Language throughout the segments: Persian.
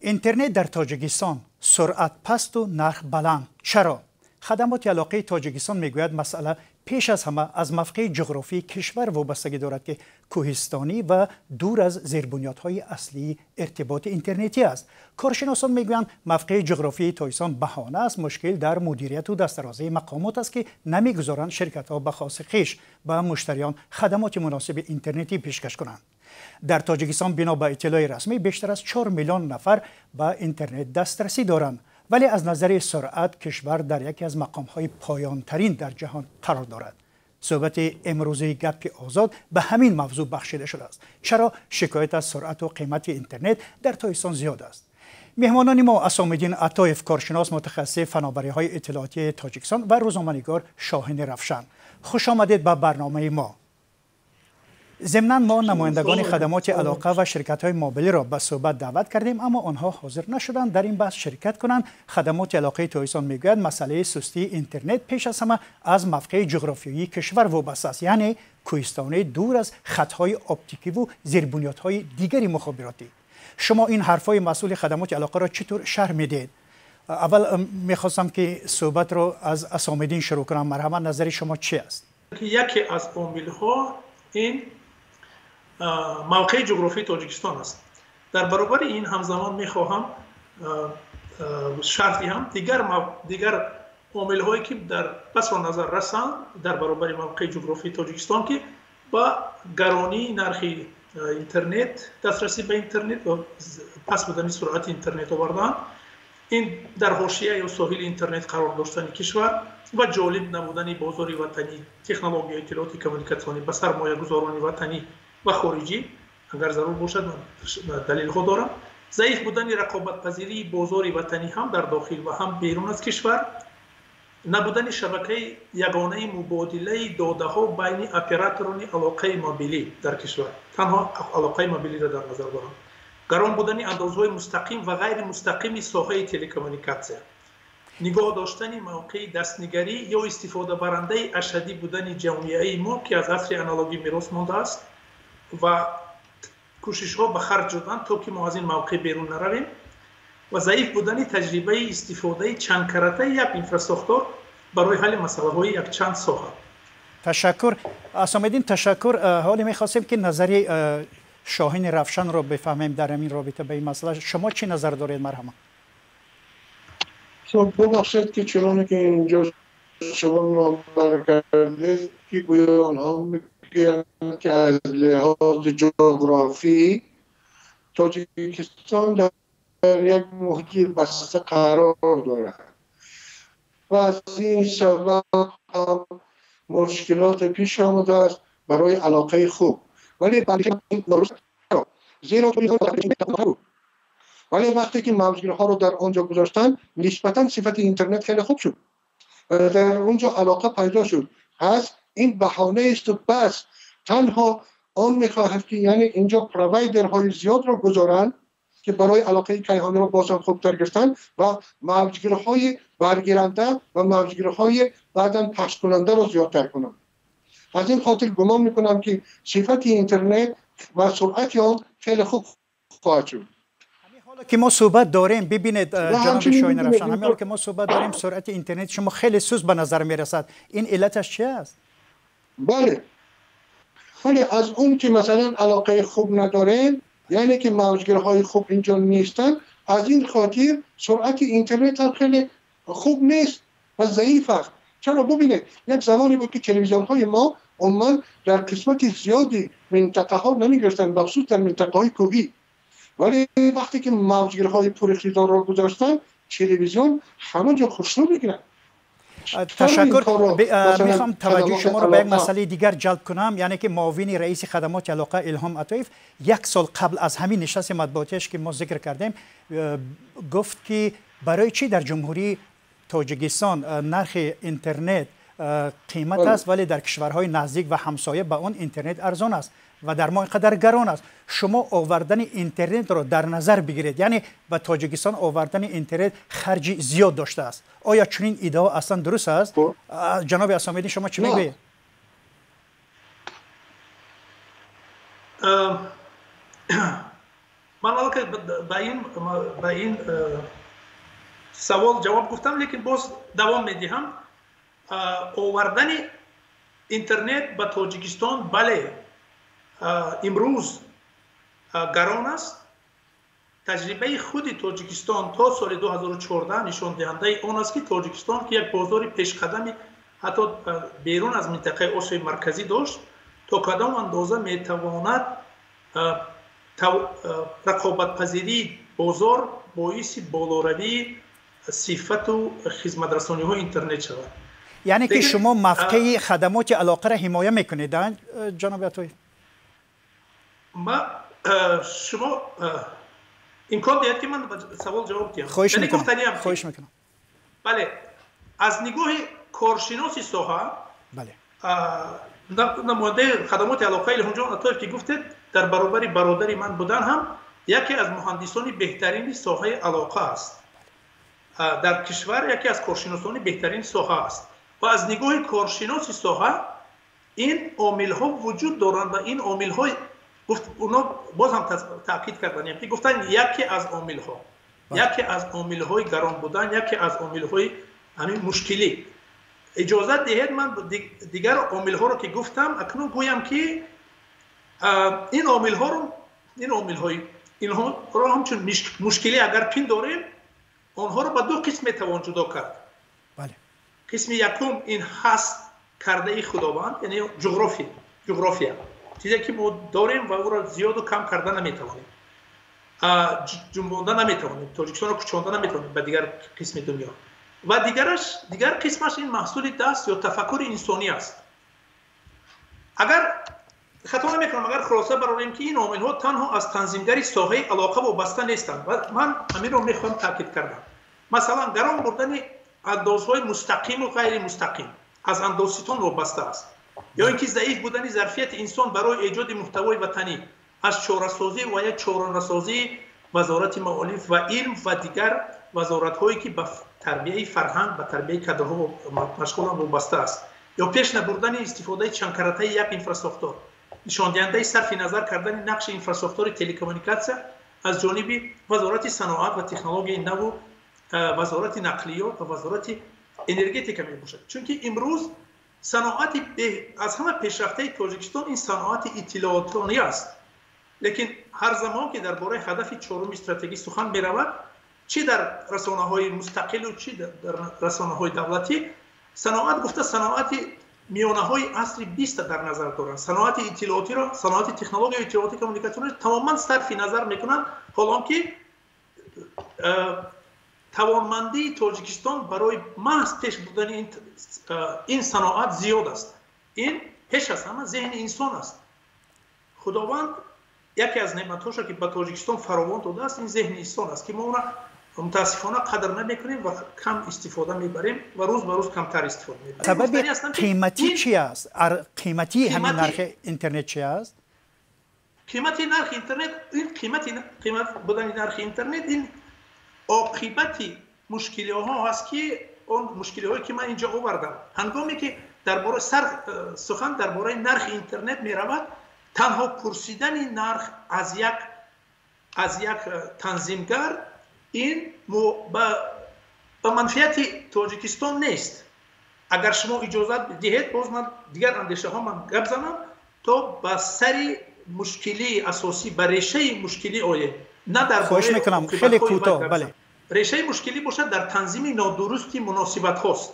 اینترنت در تاجیکستان سرعت پست و نرخ بلند. چرا؟ خدمات علاقه تاجیکستان میگوید مسئله پیش از همه از مفقه جغرافی کشور وابستگی دارد که کوهستانی و دور از زربونیادهای اصلی ارتباط اینترنتی است. کارشناسان میگویند مفقه جغرافی تاجیکستان بهانه است، مشکل در مدیریت و دستdarozii مقامات است که نمیگذارند شرکت ها به خاص خویش به مشتریان خدمات مناسب اینترنتی پیشکش کنند. در تاجیکستان بنا به اطلاع رسمی بیشتر از 4 میلیون نفر به اینترنت دسترسی دارند، ولی از نظر سرعت کشور در یکی از مقام‌های پایان‌ترین در جهان قرار دارد. صحبت امروزی گپ آزاد به همین موضوع بخشیده شده است. چرا شکایت از سرعت و قیمت اینترنت در تاجیکستان زیاد است؟ مهمانان ما اسام‌الدین عطایف، کارشناس متخصص فناوری‌های اطلاعاتی تاجیکستان و روزنامه‌نگار شاهین رفشن. خوش آمدید به برنامه ما. ضمناً ما نمایندگان خدمات علاقه و شرکت‌های موبیلی را به صحبت دعوت کردیم، اما آنها حاضر نشدند در این بحث شرکت کنند. خدمات علاقه تاجیکستان میگوید مسئله سستی اینترنت پیش از همه از مفقه جغرافیایی کشور وابسته است، یعنی کوهستانی دور از خطهای اپتیکی و زیربنیادهای دیگری مخابراتی. شما این حرفای مسئول خدمات علاقه را چطور شرح میدید؟ اول میخواستم که صحبت را از اسام‌الدین شروع کنم. مرحبا، نظر شما چی است؟ یکی از عامل‌ها این موقع جغرافی تاجیکستان است. در برابر این همزمان میخواهم شرط دهم دیگر عامل هایی که در پس و نظر رسند در برابر موقع جغرافی تاجیکستان که با گرانی نرخ اینترنت، دسترسی به اینترنت و پس بودن سرعت اینترنت آوردن، این در حاشیه یا ساحل اینترنت قرار داشتن کشور و جالب نبودن بازار وطنی تکنولوژی اطلاعاتی کمیونیکاسیونی به سرمایه گذاران وطنی و خارجی اگر ضرور باشد دلیل خود دارم، ضعیف بودن رقابت پذیری بازار وطنی هم در داخل و هم بیرون از کشور، نبودن شبکه یگانه مبادله داده ها بین اپراتوران علاقه موبیلی در کشور، تنها علاقه موبیلی را در نظر دارم، گران بودن اندازهای مستقیم و غیر مستقیم ساحه تلکومونیکاسیون، نگاه داشتن موقع دستنگری یا استفاده برنده اشدی بودن جامعه ما که از عصر آنالوگی میراث مانده است و کوشش ها به خرج شدن تا که ما از این موقع بیرون نرویم و ضعیف بودن تجربه استفاده چند کرته یک اینفراستراکچور برای حل مسئله های یک چند ساحه. تشکر اسام‌الدین. تشکر. حالی می‌خواستیم که نظری شاهین رفشن را بفهمیم در این رابطه به این مسئله. شما چی نظر دارید؟ مرحبا. خب ببخشید که چرا که اینجا شما برکردید که گویا آنها میگن که از لحاظ جغرافی تاجیکستان در یک محیط بسته قرار دارد و از این سبب هم مشکلات پیش آمده است برای علاقه خوب، ولی زیرا ولی وقتی که موجگیرها رو در آنجا گذاشتن نسبتا صفت اینترنت خیلی خوب شد و در اونجا علاقه پیدا شد. پس این بهانه است و بس تنها آن میخواهد که یعنی اینجا پروایدرهای زیاد را گذارن که برای علاقه کیهانی را بازم خوبتر گرفتن و موجگیرهای برگیرنده و موجگیرهای بعدا پخش کننده را زیادتر کنن. از این خاطر گمان میکنم که صفت اینترنت و سرعت آن خیلی خوب خواهد شد. که ما صحبت داریم، ببینید جناب شاهین رفشن، همین حال که ما صحبت داریم سرعت اینترنت شما خیلی سوس به نظر میرسد. این علتش چی است؟ بله، ولی از اون که مثلا علاقه خوب ندارین، یعنی که موجگیرهای خوب اینجا نیستن، از این خاطر سرعت اینترنت هم خیلی خوب نیست و ضعیف است. چرا؟ ببینید یک زمانی بود که تلویزیون های ما عموما در قسمت زیادی منطقه ها نمیگرفتن، بخصوص در منطقه های کوهی، ولی وقتی که موجگیرهای پر اقتدار را گذاشتن تلویزیون همه جا خوشنود میگیرن. تشکر. میخوام توجه شما رو به یک مسئله دیگر جلب کنم، یعنی که معاون رئیس خدمات علاقه الهام عطایف 1 سال قبل از همین نشست مطبوعاتیش که ما ذکر کردیم گفت که برای چی در جمهوری تاجیکستان نرخ اینترنت قیمت است ولی در کشورهای نزدیک و همسایه به اون اینترنت ارزان است و در ما اینقدر گران است. شما آوردن اینترنت را در نظر بگیرید، یعنی به تاجیکستان آوردن اینترنت خرجی زیاد داشته است. آیا چنین ایده اصلا درست است؟ جناب اسام‌الدین شما چی میگویید؟ من که به این سوال جواب گفتم، لیکن باز دوام میدهم. آوردن اینترنت به تاجیکستان بله امروز گران است. تجربه خود تاجیکستان تا سال 2014 نشان دهنده آن است که تاجیکستان که یک بازار پیشقدمی حتی بیرون از منطقه آسیای مرکزی داشت، تا کدام اندازه میتواند رقابت پذیری بازار باعث بالاروی صفت و خدمترسانی های اینترنت شود. یعنی که شما مفقه خدمات علاقه را حمایه میکنید جناب عطایی؟ ما شما امکان دهید که من سوال جواب دهم. خواهش میکنم. بله، از نگاه کارشناسی ساحه، بله، نماینده خدمات علاقه اونجا عطایی که گفتید در برابر برادری من بودن هم یکی از مهندسان بهترین ساحه علاقه است. در کشور یکی از کارشناسان بهترین ساحه است و از نگاه کارشناسی ساحه این عامل ها وجود دارند و این عامل های گفت اونا باز هم تاکید کردن که گفتن یکی از عامل ها یکی از عامل های گران بودن، یکی از عامل های همین مشکلی. اجازه دهید من دیگر عامل ها رو که گفتم اکنون گویم که این عامل رو همچون مشکلی اگر پین داریم آنها رو به دو قسم توان جدا کرد. بله. قسم یکم این هست کرده خداوند، یعنی جغرافی چیزی که ما داریم و او را زیاد و کم کردن نمیتوانیم، جنباندن نمیتوانیم، تاجیکستان رو کشاندن نمیتوانیم به دیگر قسم دنیا. و دیگر قسمش این محصول دست یا تفکر انسانی است. اگر خطا نمیکنم اگر خلاصه برآوریم که این عامل ها تنها از تنظیمگری ساحه علاقه وابسته نیستند و من همین رو میخوام تاکید کردم. مثلا گران بردن اندازهای مستقیم و غیر مستقیم از اندازستان وابسته است، یا اینکه ضعیف بودن ظرفیت انسان برای ایجاد محتوای وطنی از چاره‌سازی و یا چاره‌سازی وزارت معارف و علم و دیگر وزارت هایی که به تربیه فرهنگ و تربیه کادرها مشغول وابسته است، یا پیش نبردن استفاده چندکارته یک اینفراستراکچور، نشان دهنده صرف نظر کردن نقش اینفراستراکچور تلکمونیکاسیون از جانب وزارت صنعت و تکنولوژی نو، وزارت نقلیات و وزارت انرژتیک می باشد. چون که امروز صنعت از همه پیشرفته تاجیکستان این صنعت اطلاعاتی است، لیکن هر زمان که درباره هدف چهارم استراتژی سخن می رود، چی در رسانه‌های مستقل و چی در رسانه‌های دولتی، صنعت گفته صنعت میانه‌های عصر 20 در نظر دارند. صنعت اطلاعاتی را، صنعت تکنولوژی اطلاعاتی کمیونیکاسیون تماما صرف نظر میکنند، حالا که توانمندی تاجیکستان برای محض پیش بردن این صنعت زیاد است. این پیش از همه ذهن انسان است. خداوند یکی از نعمت‌هاش که به تاجیکستان فراوان داده است این ذهن انسان است که ما اون متاسفانه قدر نمیکنیم و کم استفاده میبریم و روز به روز کمتر استفاده میبریم. سبب قیمتی چی است؟ قیمتی همین نرخ اینترنت چی است؟ قیمت نرخ اینترنت، این قیمت بودن نرخ اینترنت این عاقبت مشکلی ها هست که اون مشکلی هایی که من اینجا آوردم. هنگامی که درباره سخن درباره نرخ اینترنت می رود، تنها پرسیدن نرخ از یک تنظیمگر این به منفعت تاجیکستان نیست. اگر شما اجازه دهید باز من دیگر اندیشه ها من گپ زنم تا به سر مشکلی اساسی به ریشه مشکلی آید. نه در خواهش میکنم خیلی کوتاه. بله. ریشه مشکلی باشد در تنظیم نادرستی مناسبت هاست،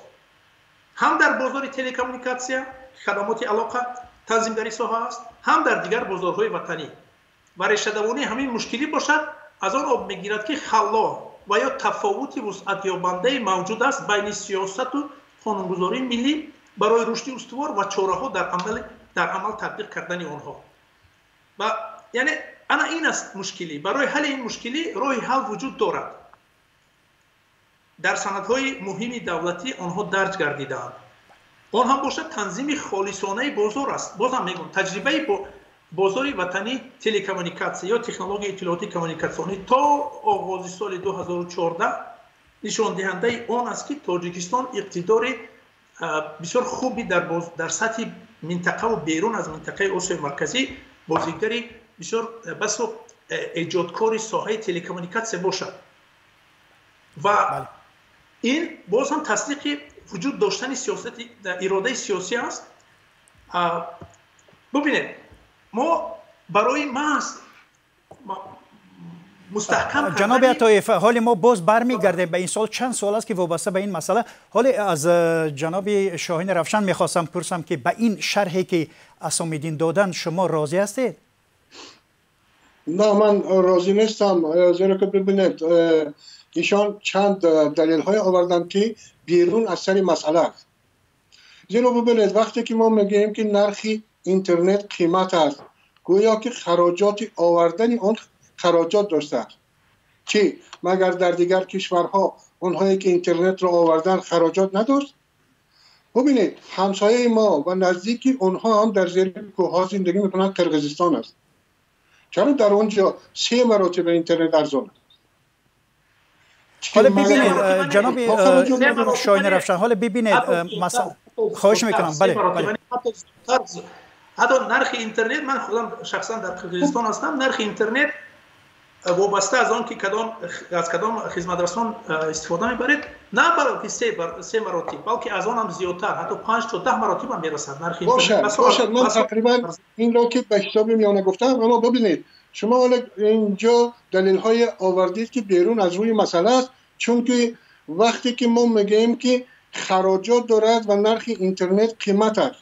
هم در بازار تلکمونیکاسیون خدمات علاقه تنظیمگری ساحه است، هم در دیگر بازارهای وطنی و ریشه دوانی همین مشکلی باشد از آن آب میگیرد که خلا و یا تفاوت وسعت یابنده موجود است بین سیاست و قانونگذاری ملی برای رشد استوار و چاره‌ها در عمل تطبیق کردن آنها. و یعنی انا این است مشکلی. برای حل این مشکلی راه حل وجود دارد. در سندهای مهم دولتی آنها درج گردیدند. آن هم باشد تنظیم خالصانه بازار است. بازم میگم تجربه بازار وطنی تلکمونیکاسیون یا تکنولوژی اطلاعاتی کمیونیکاسیونی تا آغاز سال 2014 نشان دهنده آن است که تاجیکستان اقتدار بسیار خوبی در سطح منطقه و بیرون از منطقه آسیای مرکزی بازیگری بسیار بس ایجادکاری ساحه تلکمونیکاسیون باشد و این باز هم تصدیق وجود داشتن سیاست اراده سیاسی است. ببینید ما برای محض مستحکم جناب عطایف، حال ما باز برمیگرده به این سال. چند سال است که وابسته به این مسئله. حال از جناب شاهین رفشن میخواستم پرسم که به این شرحی که اسامیدین دادن شما راضی هستید؟ نه، من راضی نیستم، زیرا که ببینید ایشان چند دلیل های آوردن که بیرون از سر مسئله است. زیرا ببینید وقتی که ما میگیم که نرخ اینترنت قیمت است، گویا که خراجات آوردن آن خراجات داشته که مگر در دیگر کشورها اونهایی که اینترنت را آوردن خراجات نداشت؟ ببینید همسایه ما و نزدیکی اونها هم در زیر کوه‌ها زندگی میکنن، قرقیزستان است. چرا در اونجا 3 مراتب اینترنت ارزان است؟ حالا ببینید جناب شاهین رفشن، حالا ببینید مثلا خواهش میکنم. بله حتی نرخ اینترنت، من خودم شخصا در قرقیزستان هستم، نرخ اینترنت وابسته از آن که از کدام خدمترسان استفاده میبرید، نه برای 3 مراتب بلکه از آن هم زیادتر، حتی 5 تا 10 مراتب هم میرسد نرخ اینترنت. باشد من تقریبا این را که به حساب میانه گفتم. اما ببینید شما حالا اینجا دلیل های آوردید که بیرون از روی مسئله است، چون که وقتی که ما میگیم که خراجات دارد و نرخ اینترنت قیمت است،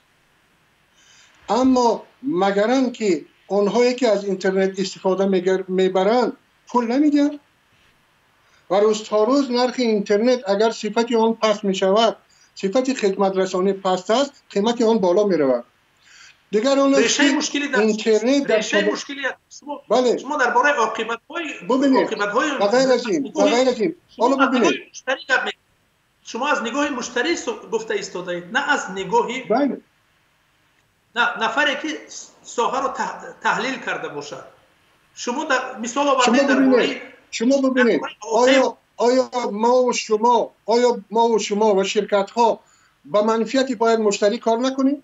اما مگرن که اونهایی که از اینترنت استفاده میبرند پول نمیدن و روز تا روز نرخ اینترنت اگر صفت آن پست میشود، صفت خدمت رسانی پست است، قیمت آن بالا میرود. دیگر اون ریشه مشکلی در اینترنت در مشکلی شما درباره عاقبت‌های و غیر از این حالا ببینید شما از نگاه مشتری گفته ایستادید، نه از نگاهی نفری که ساحه رو تحلیل کرده باشد. شما در مثال آوردید درباره شما ببینید آیا ما و شما و شرکت ها با منفیتی باید مشتری کار نکنیم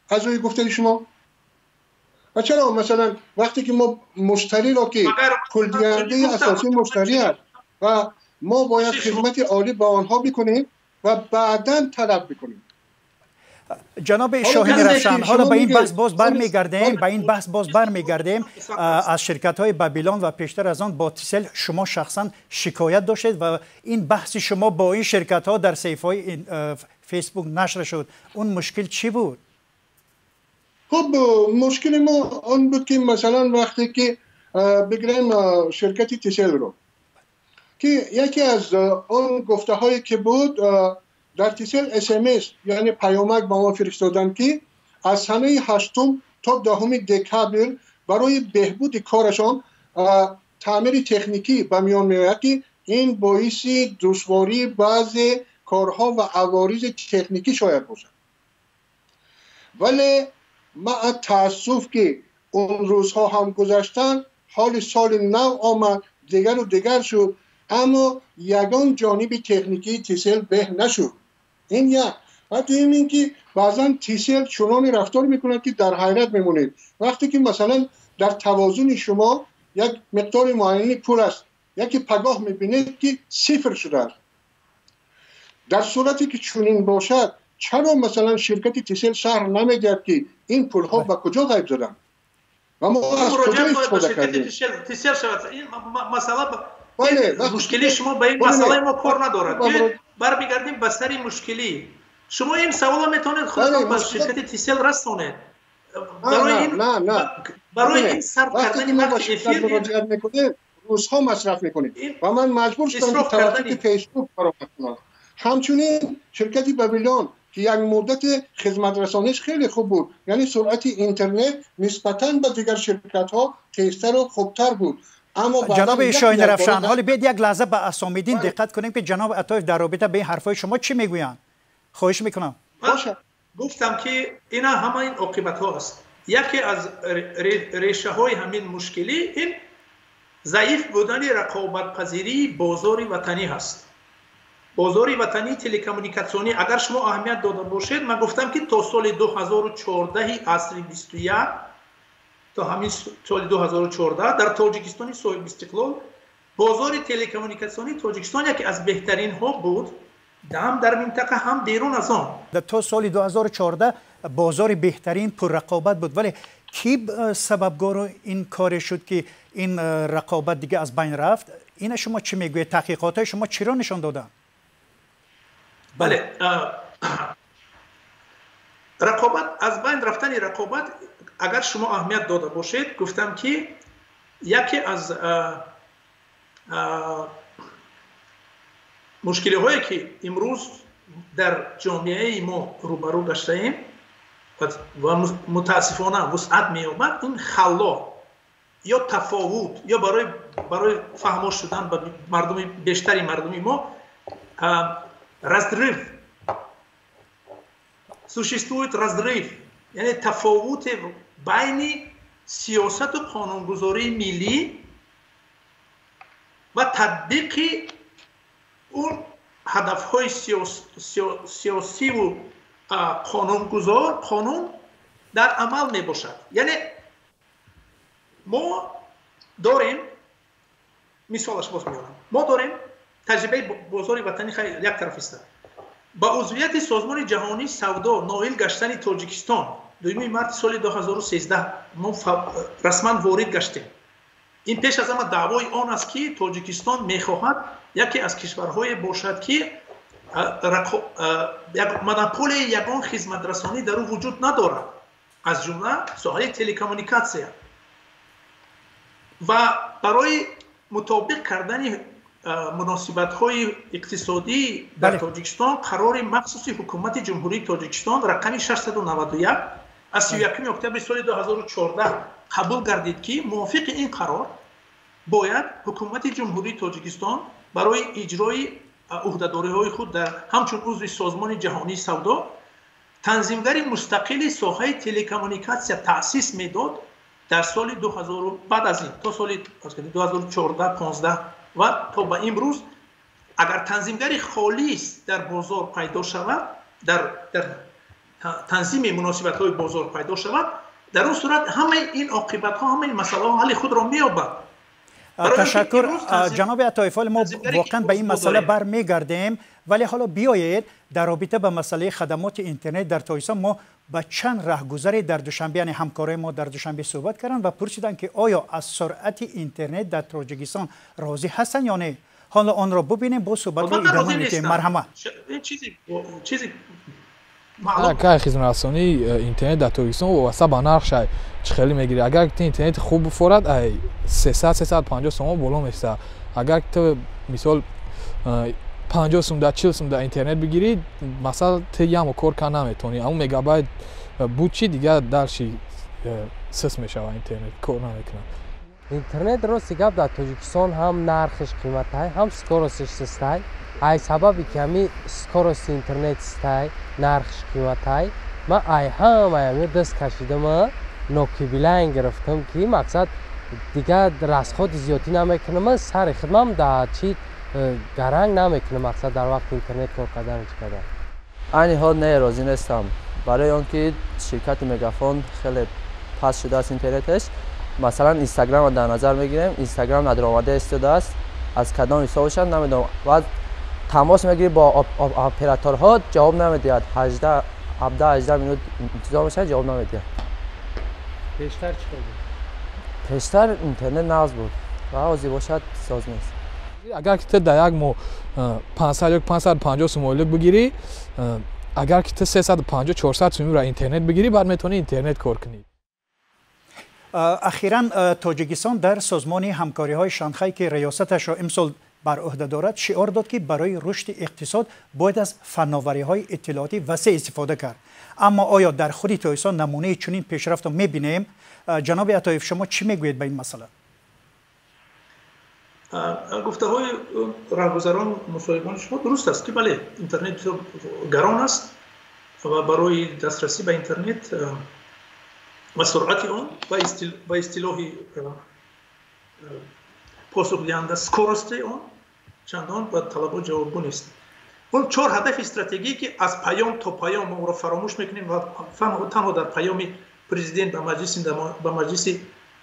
از روی گفته شما؟ و چرا مثلا وقتی که ما مشتری را که کلیدنده اساسی مشتری است و ما باید خدمت عالی با آنها بکنیم و بعداً طلب بکنیم. جناب شاهین رفشن، حالا به این بحث باز برمیگردیم. از شرکت های بابیلون و پیشتر از آن با تیسل شما شخصا شکایت داشتید و این بحث شما با این شرکت ها در صفحه های فیسبوک نشر شد. اون مشکل چی بود؟ خب مشکل ما آن بود که مثلا وقتی که بگیریم شرکت تیسل رو که یکی از آن گفته هایی که بود در تیسل SMS یعنی پیامک با ما فرستادن که از سنه 8 تا 10 دکبر برای بهبود کارشان تعمیر تکنیکی به میان میآید که این باعث دشواری بعضی کارها و عوارض تکنیکی شاید باشد. ولی ما تاسف که اون روزها هم گذشتن، حال سال نو آمد، دیگر و دیگر شد، اما یگان جانب تکنیکی تیسل به نشد. این یک. و دوم این که بعضا تیسل چنان رفتار میکنند که در حیرت میمونید. وقتی که مثلا در توازن شما یک مقدار معینی پول است، یکی پگاه میبینید که صفر شده است. در صورتی که چنین باشد، چرا مثلا شرکت تیسل شرح نمیدهد که این پول ها به کجا غیب شدن و ما از کجا استفاده کردیم؟ تیسل شود. این مسئله مشکلی شما به این مسئله ما کار ندارد. برمیگردیم به سر مشکلی. شما این سوال میتونید خودتون به شرکت تیسل رسونید. برای این صرف کردن وقت افیر میکنید، روزها مصرف میکنید و من مجبور شدم که توسط فیسبوک برآمد کنم. همچنین شرکت بابیلون که یک مدت خدمت رسانیش خیلی خوب بود، یعنی سرعت اینترنت نسبتاً به دیگر شرکت ها تیزتر و خوبتر بود. جناب شاهین رفشن، حالا بیاید یک لحظه به اسامیدین دقت کنیم که جناب عطایف در رابطه به این حرفای شما چی میگویند. خواهش میکنم. گفتم که اینا همه این عاقبت ها است. یکی از ریشه های همین مشکلی این ضعیف بودن رقابت پذیری بازار وطنی هست. بازار وطنی تلکمونیکاسیونی اگر شما اهمیت داده باشید، من گفتم که تا سال 2014 عصر 21 تا همین سال 2014 در تاجیکستان صاحب استقلال بازار تلکمونیکاسیونی تاجیکستان یکی از بهترین ها بود، هم در منطقه هم بیرون از آن. تا سال 2014 بازار بهترین پر رقابت بود، ولی کی سببگار این کار شد که این رقابت دیگه از بین رفت؟ این شما چی میگوید؟ تحقیقات شما چی را نشان دادن؟ بله، رقابت از بین رفتن رقابت اگر شما اهمیت داده باشید، گفتم که یکی از مشکلی هایی که امروز در جامعه ما روبرو گشته ایم و متاسفانه وسعت می یابد، این خلا یا تفاوت یا برای فهمش شدن به مردم بیشتری مردمی ما разрыв. Существует разрыв, یعنی تفاوت بین سیاست و قانونگذاری ملی و تطبیق اون هدفهای سیاسی و قانون در عمل می باشد. یعنی ما داریم، مثالش باز میارم، ما داریم تجربه بازار وطنی خیلی یک طرف است. با عضویت سازمان جهانی سودا نائل گشتن تاجیکستان 2 مارس سال 2013 ما رسما وارد گشتیم. این پیش از همه دعوای آن است که تاجیکستان میخواهد یکی از کشورهای باشد که مونوپول یگان خدمت رسانی در او وجود ندارد، از جمله ساحه تلکمونیکاسیون. و برای مطابق کردن مناسبت‌های اقتصادی در تاجیکستان قرار مخصوص حکومت جمهوری تاجیکستان رقم 691 از 31 اکتبر سال 2014 قبول گردید که موافق این قرار باید حکومت جمهوری تاجیکستان برای اجرای عهده‌داری‌های خود در همچون عضو سازمان جهانی سودا تنظیمگر مستقل ساحه تلکمونیکاسیون تأسیس میداد در سال 2000 بعد از این تا سال 2014 15 و تا به امروز اگر تنظیمگری خالص در بازار پیدا شود، در تنظیم مناسبت های بازار پیدا شود، در اون صورت همه این عاقبت ها، همه این مسئله ها حل خود را می‌یابد. تشکر جناب عطایف. ما واقعا به این مسئله برمیگردیم، ولی حالا بیایید در رابطه با مسئله خدمات اینترنت در تاجیکستان ما با چند راهگذری در دوشنبه، یعنی همکارای ما در دوشنبه صحبت کردن و پرسیدن که آیا از سرعت اینترنت در تاجیکستان راضی هستن یا نه. حالا آن را ببینیم، با صحبت رو ادامه میدیم. مرحبا. چیزی که خدمت رسانی اینترنت در تاجیکستان واسه با نرخ چه خیلی میگیری. اگر اینترنت خوب بفورد 300-350 سوم بالا میسته. اگر تو مثال 50 سوم در 40 سوم در اینترنت بگیری، مثلا تیام کار کن نمیتونی. اون مگابایت بود چی دیگه درشی سس میشه و اینترنت کار نمیکنه. اینترنت رو سیگاب در تاجیکستان هم نرخش قیمت های هم سکورسش سستای. ای سببی که همی سکورس اینترنت ستای نرخش قیمت های ما ای همه دست کشیدم نوکی بلند گرفتم که مقصد دیگه رسخود زیادی نمیکنم، سر خدمم در چی گرنگ نمیکنم، مقصد در وقت اینترنت کار کردن چیکار. این حال نه راضی نیستم، برای آنکه شرکت مگافون خیلی پس شده است اینترنتش. مثلا اینستاگرام رو در نظر میگیریم، اینستاگرام ندارمده استفاده است، از کدام حسابش هم نمیدونم و تماس میگیری با اپراتورها جواب نمیدهد. 17-18 منوت انتظار میشه جواب نمیدهد. پیشتر چی بود؟ پیشتر اینترنت ناز بود و آزی باشد ساز نیست. اگر که در یک مو 550 سوم بگیری، اگر که 350-400 سوم را اینترنت بگیری، بعد میتونی اینترنت کار کنی. اخیراً تاجیکستان در سازمان همکاری های شانگهای که ریاستش را امسال بر عهده دارد شعار داد که برای رشد اقتصاد باید از فناوری های اطلاعاتی وسیع استفاده کرد. اما آیا در خود تاجیکستان نمونه چنین پیشرفت را میبینیم؟ جناب عطایف شما چی میگویید به این مسئله؟ گفته های راهگذران مصاحبان شما درست است که بله اینترنت گران است و برای دسترسی به اینترنت و سرعت آن و اصطلاح پاسخ دهنده سکورست آن چندان با طلبها جوابگو نیست. اون 4 هدف استراتژیکی که از پیام تا پیام ما را فراموش میکنیم و تنها در پیام پرزیدنت به مجلس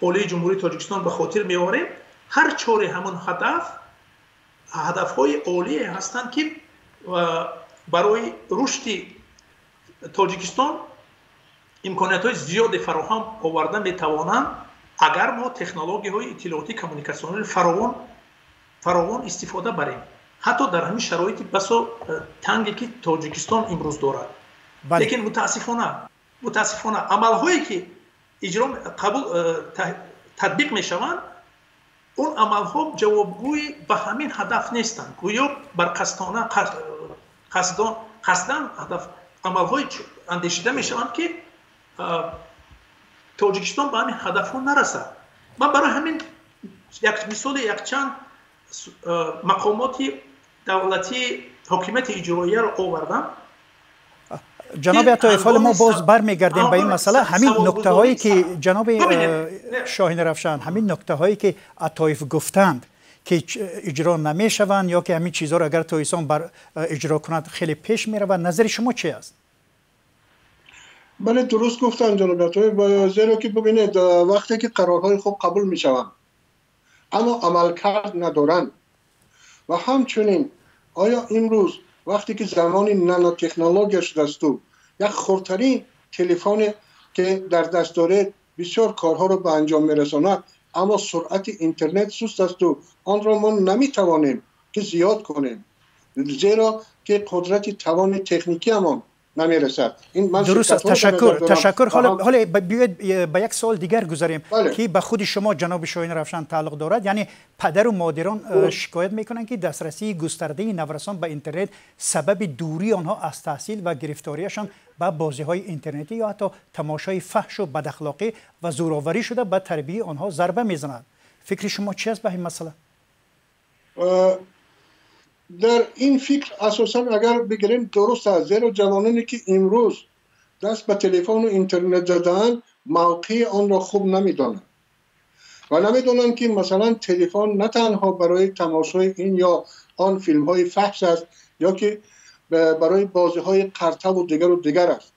олии ҷумҳурии тоҷикистон ба хотир меорем, ҳар чори ҳамон ҳадафҳои олие ҳастанд ки барои рушди тоҷикистон имкониятҳои зиёде фароҳам оварда метавонанд агар мо технологияҳои иттилоотӣ коммуникатсионии фаровон истифода барем, ҳатто дар ҳамин шароити басо танге ки тоҷикистон имрӯз дорад. лекин мутаассифона амалҳое ки татбиқ мешаванд, он амалҳо ҷавобгӯи ба ҳамин ҳадаф нестанд. гӯё барқасдона қасдан амалҳои андешида мешаванд ки тоҷикистон ба ҳамин ҳадафҳо нарасад. ман барои ҳамин мисоли якчанд мақомоти давлатии ҳокимияти иҷроияро овардам. جناب عطایف، حالا ما باز برمیگردیم به این مسئله. همین نکته هایی که جناب شاهین رفشان، همین نکته هایی که عطایف گفتند که اجرا نمیشوند یا که همین چیزها را اگر تویسان بر اجرا کند خیلی پیش میرود، نظر شما چی است؟ بله درست گفتن جناب عطایف، زیرا که ببینید وقتی که قرارهای خوب قبول میشوند اما عملکرد ندارند و همچنین آیا امروز وقتی که زمان نانو تکنولوژی شده است و یک خردترین تلفن که در دست دارد بسیار کارها را به انجام میرساند، اما سرعت اینترنت سست است و آن را ما نمیتوانیم که زیاد کنیم، زیرا که قدرت توان تکنیکی ما نمیرسد. درست، تشکر. حالا بیاید به یک سوال دیگر گذاریم که به خود شما جناب شاهین رفشان تعلق دارد. یعنی پدر و مادران شکایت میکنند که دسترسی گسترده نوسان به اینترنت سبب دوری آنها از تحصیل و گرفتاریشان به بازی‌های اینترنتی یا حتی تماشای فحش و بداخلاقی و زورآوری شده به تربیت آنها ضربه میزند. فکر شما چی است به این مسئله؟ در این فکر اساسا اگر بگیریم درست است، زیرا جوانانی که امروز دست به تلفن و اینترنت زدن موقع آن را خوب نمیدانند و نمیدانند که مثلا تلفن نه تنها برای تماشای این یا آن فیلم های فحش است یا که برای بازی های قرطه و دیگر است،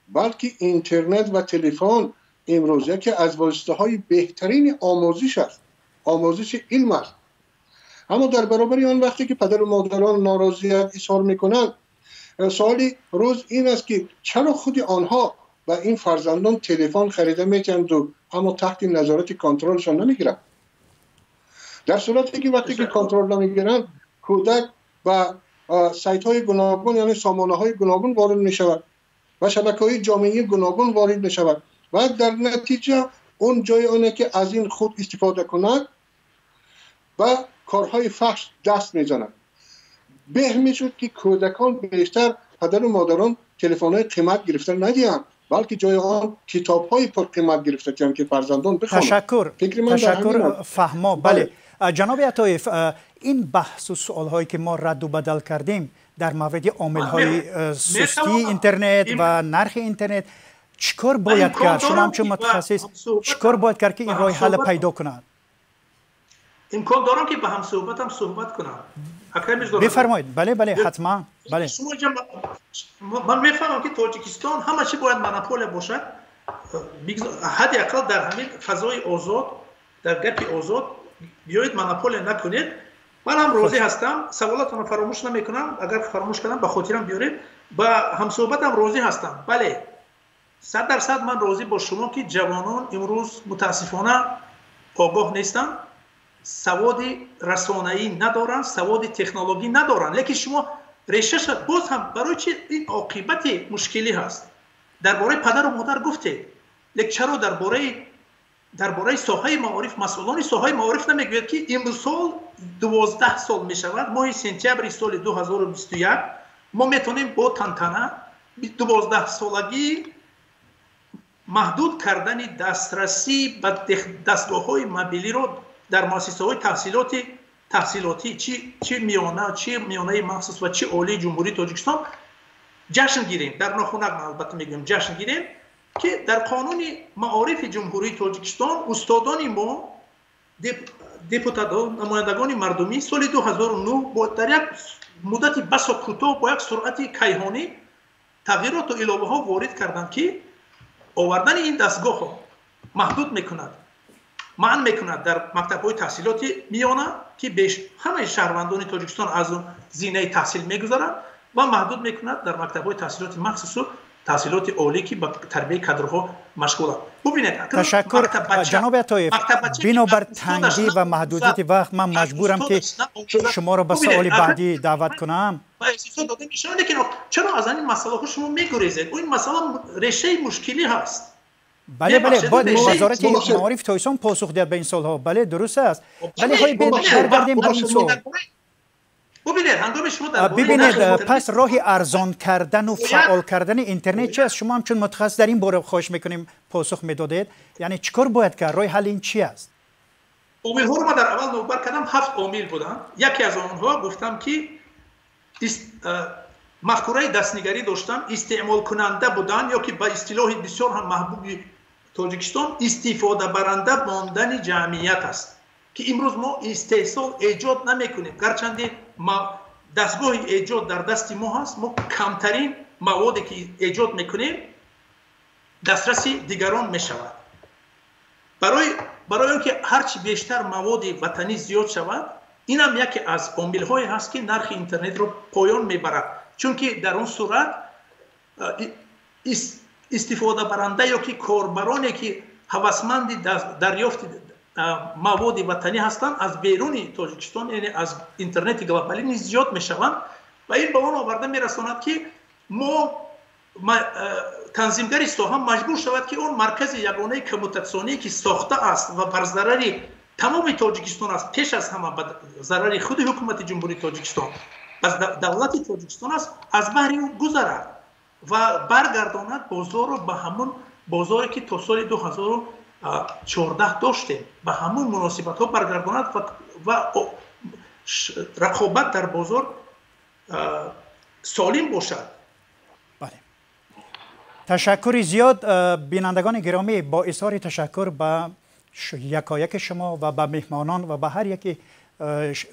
بلکه اینترنت و تلفن امروز یکی از واسطه های بهترین آموزش است، آموزش علم است. اما در برابر آن وقتی که پدر و مادران ناراضیت اظهار میکنند، سوالی روز این است که چرا خود آنها و این فرزندان تلفن خریده میکنند و اما تحت نظارت کنترلشان نمیگیرند؟ در صورتی که وقتی که کنترل نمیگیرند، کودک و سایت های گوناگون یعنی سامانه های گوناگون وارد میشود و شبکه های جامعه گوناگون وارد میشود و در نتیجه اون جای آنه که از این خود استفاده کند و کارهای فحش دست میزنند. به میشد که کودکان بیشتر پدر و مادران تلفن‌های قیمت گرفته ندیدند، بلکه جای آن کتاب‌های پر قیمت گرفته کردند که فرزندان بخوانند. تشکر فهما. بله جناب عطایف، این بحث و سوال‌هایی که ما رد و بدل کردیم در مورد عامل‌های سستی اینترنت و نرخ اینترنت، چیکار باید کرد؟ شما همچون متخصص چیکار باید کرد که این راه حل پیدا کند؟ امکان دارم که با هم صحبت کنم. بفرمایید. بله حتما. بله. من میفهمم که تاجیکستان همه چی باید مونوپول باشد. حداقل در همین فضای آزاد، در گپ آزاد بیایید مونوپول نکنید. من هم راضی هستم. سوالاتون رو فراموش نمیکنم. اگر فراموش کردم به خاطرم بیارید. با هم صحبتم راضی هستم. بله. 100% من راضی با شما که جوانان امروز متاسفانه آگاه نیستند. سواد رسانه‌ای ندارن، سواد تکنولوژی ندارن. لیکن شما ریشش باز هم برای چی این عاقبت مشکلی هست. درباره پدر و مادر گفته، لیکن چرا درباره ساحه معارف مسئولان ساحه معارف نمیگوید که امروز سال 12 سال می شود، ماه سپتامبر سال 2021 ما میتونیم با تنتنه 12 سالگی محدود کردن دسترسی به دستگاه‌های موبیلی رو در مؤسسه‌های تحصیلاتی چه میانه مخصوص و چه عالی جمهوری تاجیکستان جشن گیریم. در ناخونک البته میگم جشن گیریم که در قانون معارف جمهوری تاجیکستان استادان ما دپوتاتان نمایندگان مردمی سال 2009 با در یک مدت بسا کوتاه با یک سرعت کیهانی تغییرات و الهه‌ها وارد کردند که آوردن این دستگاه ها محدود میکند. منع میکند در مکتب‌های تحصیلات میانه که همه شهروندان تاجیکستان از اون زینه تحصیل میگذارند و محدود میکند در مکتب‌های تحصیلات مخصوص و تحصیلات عالی که به تربیت کادرها مشغولند. ببینید تشکر جناب عطایف. بنابر تنگی و محدودیت وقت من مجبورم که شما را به سوال بعدی دعوت کنم. چرا از این مسئله ها شما میگریزید؟ این مسئله ریشه مشکلی هست. بله باید وزارت معارف تایسان پاسخ دهد به این سوالها. بله درست است. ولی های برگردیم به این سوال. ببینید پس راه ارزان کردن و فعال کردن اینترنت چی است؟ شما هم چون متخصص در این باره خواهش میکنیم پاسخ میدادید. یعنی چیکار باید کرد؟ راه حل این چی است؟ عامل ها رو ما در اول نوبت کردم 7 عامل بودن. یکی از آنها گفتم که مفکوره دستنگری داشتم، استعمال کننده بودن یا که با اصطلاح بسیار هم محبوب تاجیکستان استفاده برنده ماندن جمعیت است که امروز ما استحصال ایجاد نمیکنیم. گرچند دستگاه ایجاد در دست ما هست، ما کمترین موادی که ایجاد میکنیم دسترس دیگران میشود. برای اینکه هرچی بیشتر مواد وطنی زیاد شود، این هم یکی از عامل هایی هست که نرخ اینترنت رو پایان میبرد. چون که در اون صورت استفاده برنده یا که کاربرانی که هوسمند دریافت مواد وطنی هستند از بیرون تاجیکستان، یعنی از اینترنت گلوبالی نیز زیاد میشوند و این به آن آورده میرساند که ما تنظیمگر ساحه مجبور شود که اون مرکز یگانه کموتاسیونی که ساخته است و بر ضرر تمام تاجیکستان است، پیش از همه به ضرر خود حکومت جمهوری تاجیکستان از دولت تاجیکستان است، از بحر او گذرد و برگرداند بازار رو به همون بازاری که تا سال 2014 داشته، به همون مناسبت ها برگرداند و رقابت در بازار سالم باشد. بله. تشکر زیاد بینندگان گرامی. با اظهار تشکر به یکایک شما و به مهمانان و به هر یکی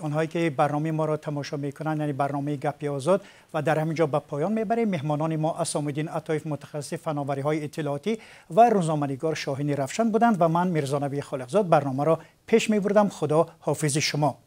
اونهایی که برنامه ما را تماشا میکنن، یعنی برنامه گپی آزاد، و در همینجا به پایان میبریم. مهمانان ما اسام‌الدین عطایف متخصص فناوری های اطلاعاتی و روزنامه‌نگار شاهین رفشن بودند و من میرزا نبی خالقزاد برنامه را پیش میبردم. خدا حافظ شما.